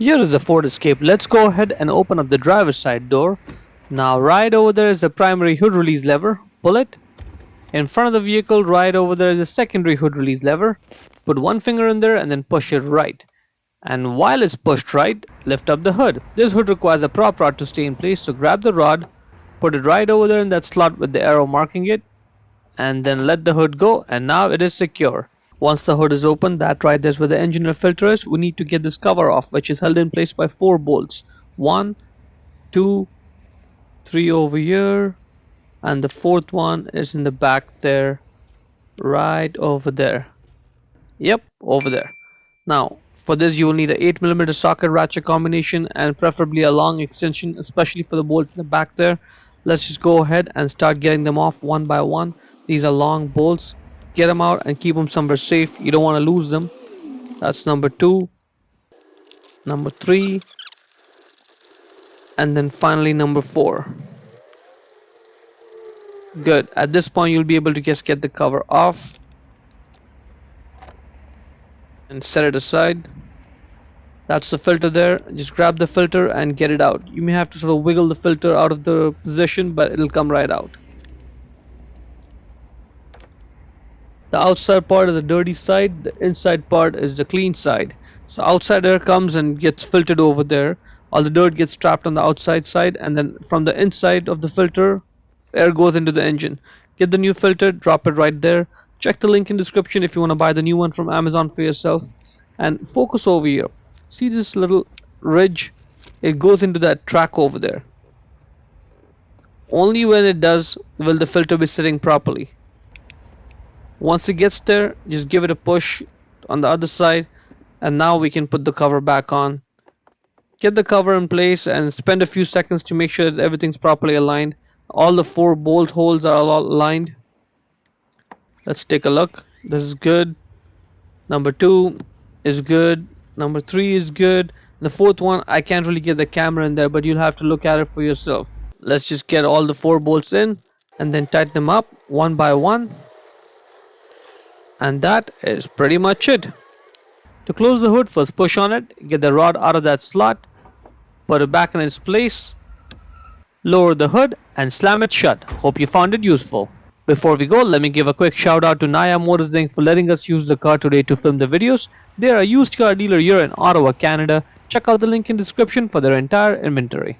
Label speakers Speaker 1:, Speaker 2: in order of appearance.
Speaker 1: Here is the Ford Escape. Let's go ahead and open up the driver's side door. Now right over there is the primary hood release lever. Pull it. In front of the vehicle right over there is a secondary hood release lever. Put one finger in there and then push it right. And while it's pushed right, lift up the hood. This hood requires a prop rod to stay in place, so grab the rod, put it right over there in that slot with the arrow marking it, and then let the hood go, and now it is secure. Once the hood is open, that right there's where the engine air filter is. We need to get this cover off, which is held in place by 4 bolts. 1, 2, 3 over here, and the 4th one is in the back there, right over there. Yep, over there. Now for this you will need a 8mm socket ratchet combination and preferably a long extension, especially for the bolt in the back there. Let's just go ahead and start getting them off one by one. These are long bolts. Get them out and keep them somewhere safe. You don't want to lose them. That's number 2, number 3, and then finally number 4. Good. At this point you'll be able to just get the cover off and set it aside. That's the filter there. Just grab the filter and get it out. You may have to sort of wiggle the filter out of the position, but it'll come right out. The outside part is the dirty side, the inside part is the clean side. So outside air comes and gets filtered over there. All the dirt gets trapped on the outside side, and then from the inside of the filter, air goes into the engine. Get the new filter, drop it right there. Check the link in description if you want to buy the new one from Amazon for yourself. And focus over here. See this little ridge? It goes into that track over there. Only when it does will the filter be sitting properly. Once it gets there, just give it a push on the other side, and now we can put the cover back on. Get the cover in place and spend a few seconds to make sure that everything's properly aligned. All the 4 bolt holes are all aligned. Let's take a look. This is good. Number 2 is good. Number 3 is good. The 4th one, I can't really get the camera in there, but you'll have to look at it for yourself. Let's just get all the 4 bolts in and then tighten them up one by one. And that is pretty much it. To close the hood, first push on it, get the rod out of that slot, put it back in its place, lower the hood and slam it shut. Hope you found it useful. Before we go, let me give a quick shout out to Naya Motors Inc. for letting us use the car today to film the videos. They are a used car dealer here in Ottawa, Canada. Check out the link in the description for their entire inventory.